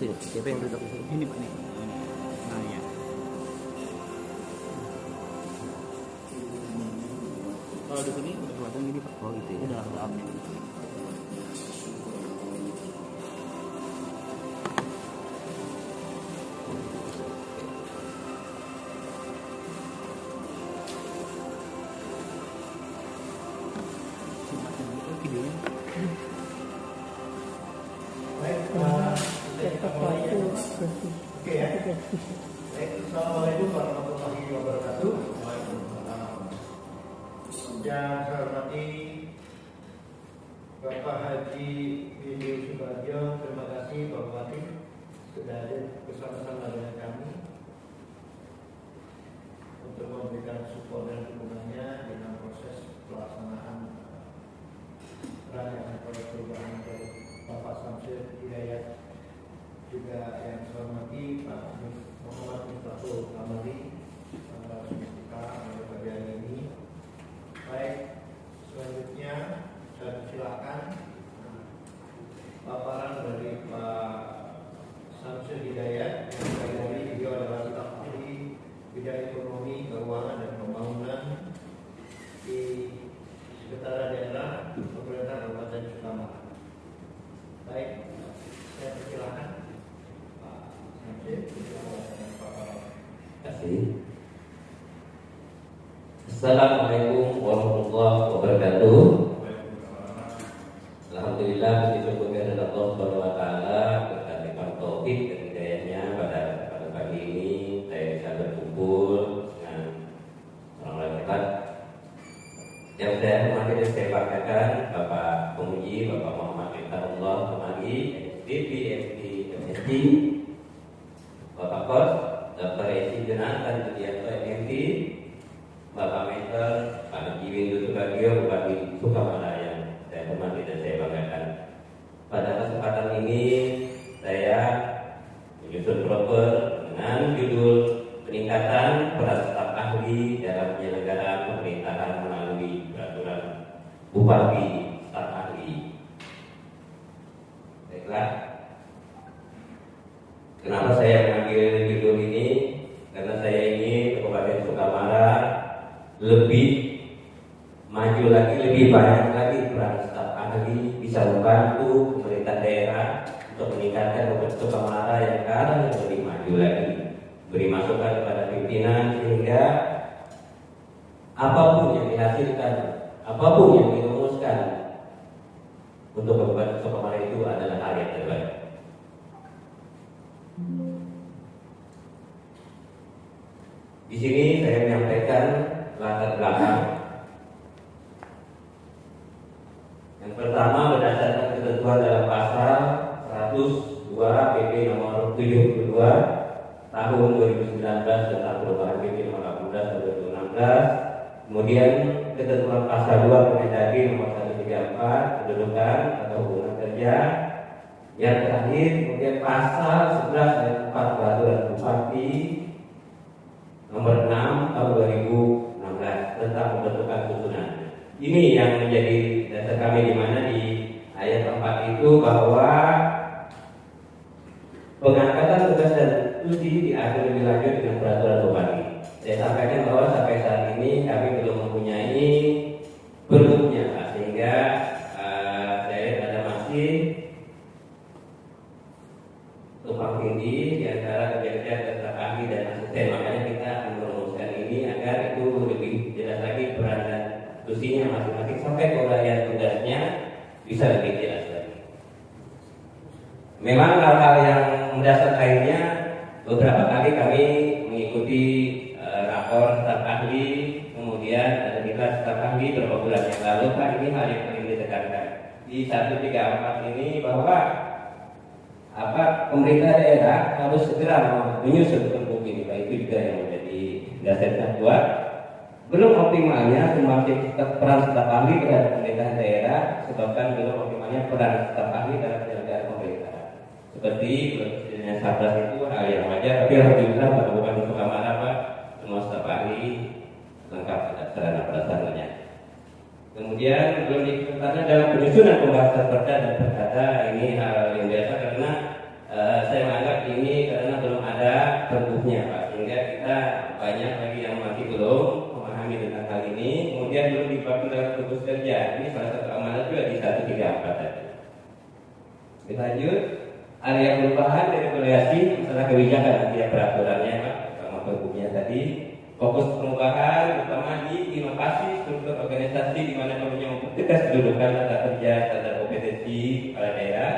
Sini, siapa yang duduk di sini? Ini Pak, ini. Nah, ya. Kalau di sini udah kelihatan gini Pak. Oh gitu ya. Udah oke. Videonya. Baik, oke ya. Baik, Assalamualaikum warahmatullahi wabarakatuh. Yang saya hormati Bapak Haji Windu Subagio, terima kasih Bapak Wati sudah hadir bersama-sama dengan kami untuk memberikan support dan dukungannya dalam proses pelaksanaan rancangan proyek perubahan dari Bapak Samsul Hidayat, juga yang saya hormati Pak Muhammad Miftahul Amali, kita pada pagi hari ini. Baik, selanjutnya saya persilakan paparan dari Pak Samsul Hidayat yang sekali lagi beliau adalah staf ahli bidang ekonomi, keuangan dan pembangunan di Sekretariat Daerah Pemerintah Kabupaten Sukamara. Baik, saya persilakan Pak Samsul dengan paparan. Terima kasih. Assalamualaikum warahmatullahi wabarakatuh. Alhamdulillah, puji syukur kehadirat Allah Subhanahu wa taala berkat nikmat taufik dan hidayahnya pada pagi ini saya bisa berkumpul dengan orang hebat yang saya hormati dan saya banggakan, Bapak Pemuji, Bapak Muhammad Miftahullah Amali, SDP, MSc, Bapak Kos, Dr. Esi Jonathan Julianto MT, Bapak Mentor, Pak Haji Windu Subagio, Bupati Sukamara yang saya hormati dan saya banggakan. Pada kesempatan ini saya menyusun proper dengan judul peningkatan peran staf ahli dalam penyelenggaraan pemerintahan melalui peraturan Bupati staf ahli. Baiklah, kenapa saya mengambil judul ini? Karena saya ingin Kabupaten Sukamara lebih maju lagi, lebih banyak lagi peran staf ahli bisa membantu pemerintah daerah untuk meningkatkan Kabupaten Sukamara yang sekarang yang lebih maju lagi, beri masukan kepada pimpinan sehingga apapun yang dihasilkan, apapun yang dirumuskan untuk Kabupaten Sukamara itu adalah hal yang terbaik. Di sini saya menyampaikan latar belakang. Yang pertama, berdasarkan ketentuan dalam pasal 102 PP nomor 72 tahun 2019 tentang perubahan PP nomor 18 tahun 2016. Kemudian ketentuan pasal 2 Permendagri nomor 134 kedudukan atau hubungan kerja. Yang terakhir, kemudian pasal 11 ayat 4 peraturan Bupati nomor 6 tahun 2016 tentang pembentukan susunan. Ini yang menjadi dasar kami, di mana di ayat 4 itu bahwa pengangkatan tugas dan institusi diatur lebih lanjut dengan peraturan Bupati. Saya sampaikan bahwa sampai saat ini kami belum mempunyai bentuknya, sehingga saya ada masih tumpang tindih di antara kerja-kerja staf ahli dan asisten. Makanya kita akan merumuskan ini agar itu lebih jelas lagi peran dan institusinya masing-masing sampai keuraian tugasnya bisa lebih jelas lagi. Memang hal-hal yang mendasar lainnya, beberapa kali kami mengikuti rapor staf ahli, kemudian ada juga staf ahli beberapa bulan yang lalu. Pak, ini hal yang paling ditekankan di 134 ini bahwa pemerintah daerah harus segera menyusun pergub ini. Pak, itu juga yang menjadi dasar kedua. Belum optimalnya semua peran staf ahli terhadap pemerintah daerah sebabkan belum optimalnya peran staf ahli dalam penyelenggaraan pemerintah. Seperti presidennya Sabras itu hal yang wajar, tapi alhamdulillah pada Kabupaten Sukamara Pak, semua staf ahli lengkap sarana prasarananya. Kemudian belum diketahui dalam penyusunan pembahasan perda dan perkata, ini hal yang biasa karena saya Lanjut, area perubahan dan evaluasi masalah kebijakan nanti ya peraturannya Pak, sama pergubnya tadi. Fokus perubahan utama di inovasi struktur organisasi di mana perlunya mempertegas kedudukan tata kerja standar kompetensi kepala daerah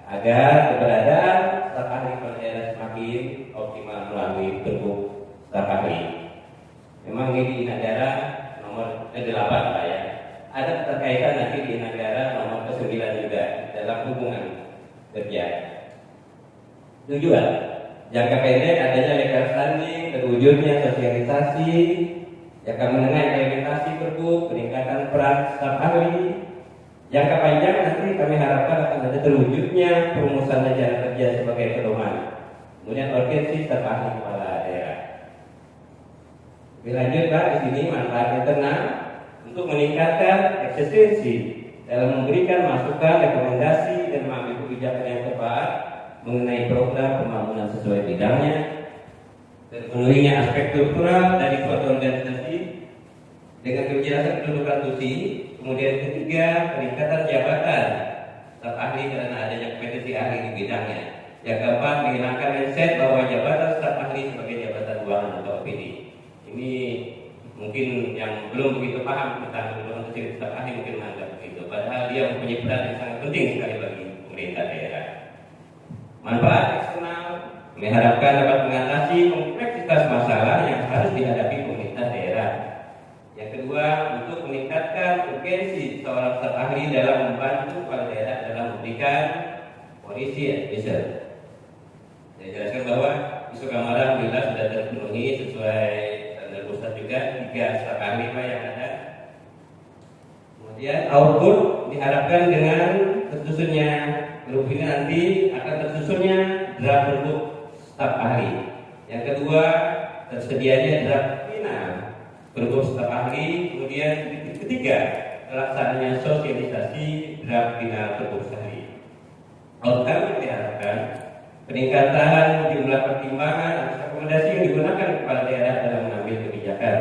agar keberadaan staf ahli kepala daerah semakin optimal melalui pergub staf ahli. Memang ini di negara nomor 8 Pak ya. Ada keterkaitan nanti di negara nomor 9 juga dalam hubungan kerja. Tujuan jangka pendek adanya legal standing, terwujudnya sosialisasi, jangka menengah implementasi pergub, peningkatan peran staf ahli. Jangka panjang nanti kami harapkan akan ada terwujudnya perumusan ajaran kerja sebagai pedoman. Kemudian urgensi staf ahli kepala daerah. Lebih lanjut Pak, di sini manfaat internal untuk meningkatkan eksistensi dalam memberikan masukan, rekomendasi dan mengambil kebijakan yang tepat mengenai program pembangunan sesuai bidangnya, terpenuhinya aspek struktural dari suatu organisasi dengan kejelasan kedudukan tusi. Kemudian ketiga, peningkatan jabatan staf ahli karena adanya kompetensi ahli di bidangnya. Yang keempat, menghilangkan mindset bahwa jabatan staf ahli sebagai jabatan keuangan atau OPD. Ini mungkin yang belum begitu paham tentang kompetensi staf ahli mungkin menganggap begitu. Padahal dia mempunyai peran yang sangat penting sekali bagi pemerintah daerah. Manfaat eksternal diharapkan dapat mengatasi kompleksitas masalah yang harus dihadapi pemerintah daerah. Yang kedua, untuk meningkatkan urgensi seorang staf ahli dalam membantu kepala daerah dalam memberikan policy advisor. Saya jelaskan bahwa isu Kamara alhamdulillah sudah terpenuhi sesuai standar pusat juga 3 staf ahli yang ada. Kemudian output diharapkan dengan tersusunnya grup ini nanti akan tersusunnya draft pergub staf ahli. Yang kedua, tersedianya draft final pergub staf ahli. Kemudian ketiga, pelaksananya sosialisasi draft final pergub staf ahli. Outcome yang diharapkan peningkatan jumlah pertimbangan dan rekomendasi yang digunakan kepala daerah dalam mengambil kebijakan.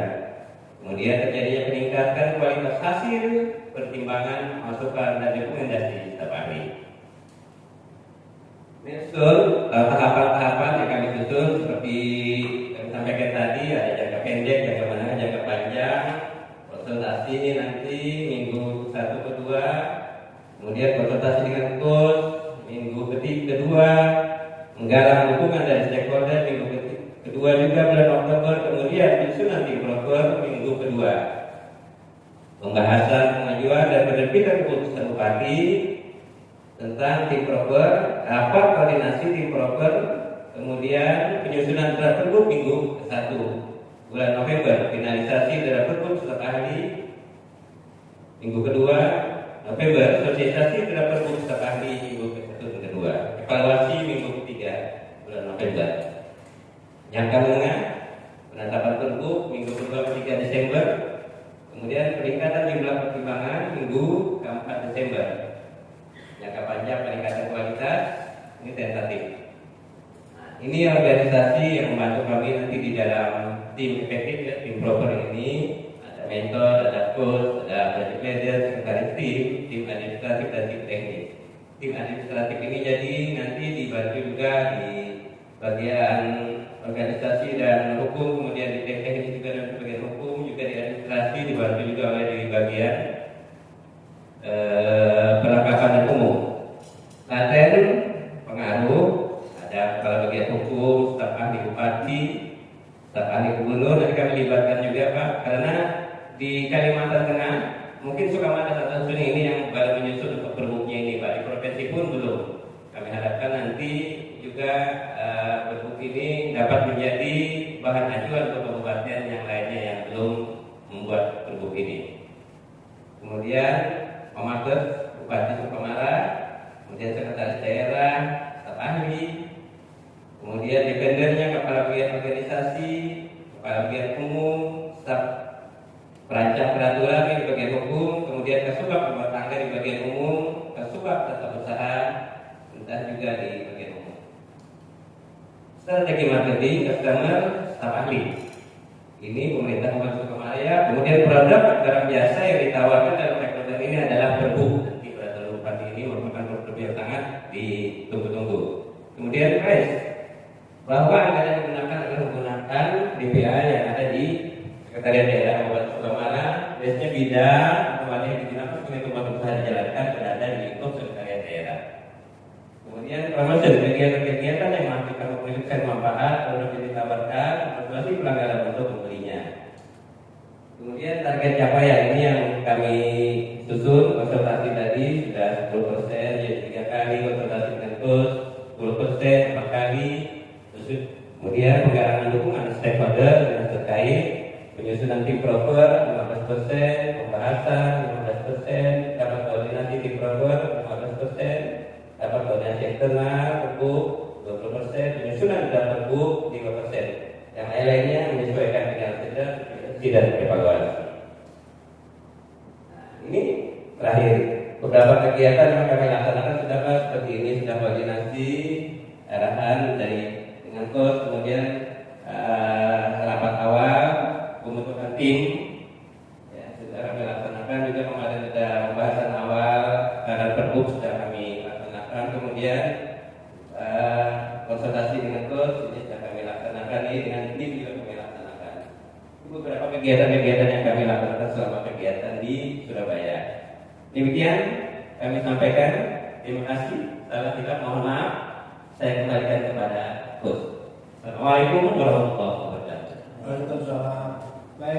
Kemudian terjadinya peningkatan kualitas hasil pertimbangan, masukan dan rekomendasi staf ahli. Menyusul tahapan-tahapan yang kami susun seperti kami sampaikan tadi, ada jangka pendek, jangka menengah, jangka panjang. Konsultasi ini nanti minggu 1 ke 2, kemudian konsultasi dengan coach minggu kedua, menggalang dukungan dari stakeholder minggu kedua juga bulan Oktober, kemudian susunan tim proper minggu kedua. Pembahasan pengajuan dan penerbitan keputusan bupati tentang tim proper, rapat koordinasi tim proper, kemudian penyusunan draft pergub minggu ke-1 bulan November, finalisasi draft pergub staf ahli minggu kedua November, sosialisasi draft pergub staf ahli minggu ke-1 dan kedua, evaluasi minggu ketiga bulan November. Jangka menengah penetapan pergub minggu kedua ke-3 Desember, kemudian peningkatan jumlah pertimbangan minggu ke-4 Desember. Jangka panjang peningkatan kualitas ini tentatif. Nah, ini organisasi yang membantu kami nanti di dalam tim efektif ya, tim proper ini. Ada mentor, ada coach, ada project leader, sekretaris tim administratif dan tim teknis. Tim administratif ini jadi nanti dibantu juga di bagian organisasi dan hukum, kemudian di tim teknis juga dan bagian hukum, juga di administrasi dibantu juga oleh di bagian perlengkapan dan umum. Laten pengaruh ada kepala bagian hukum, staf ahli bupati, staf ahli gubernur, nanti kami libatkan juga Pak, karena di Kalimantan Tengah mungkin Sukamata satu ini yang baru menyusun untuk perbuknya ini Pak, di provinsi pun belum. Kami harapkan nanti juga perbuk ini dapat menjadi bahan acuan untuk kabupaten yang lainnya yang belum membuat perbuk ini. Kemudian Pemaker Bupati Sukamara, kemudian sekretaris daerah, staf ahli, kemudian dependennya kepala bagian organisasi, kepala bagian umum, staf perancang peraturan di bagian hukum, kemudian kasubag rumah tangga di bagian umum, kasubag tata usaha, dan juga di bagian umum. Strategi marketing, customer, staf ahli. Ini pemerintah Kabupaten Sukamalaya. Kemudian produk barang jasa yang ditawarkan dalam rekrutmen ini adalah pergub. Nanti peraturan bupati ini merupakan produk yang sangat ditunggu-tunggu. Kemudian bahwa anggaran yang digunakan adalah menggunakan DPA yang ada di Sekretariat Daerah Kabupaten Sukamara, biasanya bidang atau wadah yang digunakan sebagai tempat usaha dijalankan berada di lingkup Sekretariat Daerah. Kemudian promosi kegiatan-kegiatan yang menghasilkan memiliki manfaat produk yang ditawarkan, motivasi pelanggaran bentuk pembelinya. Kemudian target capaian ini yang kami susun konsultasi tadi sudah 10%, yaitu 3 kali konsultasi dengan coach, 10% 4 kali. Kemudian penggalangan dukungan stakeholder yang terkait, penyusunan tim proper 15%, pembahasan 15%, dapat koordinasi tim proper 15%, dapat koordinasi eksternal pergub 20%, penyusunan dan pergub 5%. Yang lainnya menyesuaikan dengan sedang dan evaluasi. Nah, ini terakhir beberapa kegiatan yang kami laksanakan sudah seperti ini, sudah koordinasi arahan dari dengan coach, kemudian rapat awal pembentukan tim ya, sudah kami laksanakan, juga kemarin sudah pembahasan awal dan pergub sudah kami laksanakan, kemudian konsultasi dengan coach ini sudah kami laksanakan, ini dengan tim juga kami laksanakan. Itu beberapa kegiatan-kegiatan yang kami laksanakan selama kegiatan di Surabaya. Demikian kami sampaikan. Terima kasih. Salah silap mohon maaf. Saya kembalikan kepada coach. Assalamualaikum warahmatullahi wabarakatuh. Waalaikumsalam.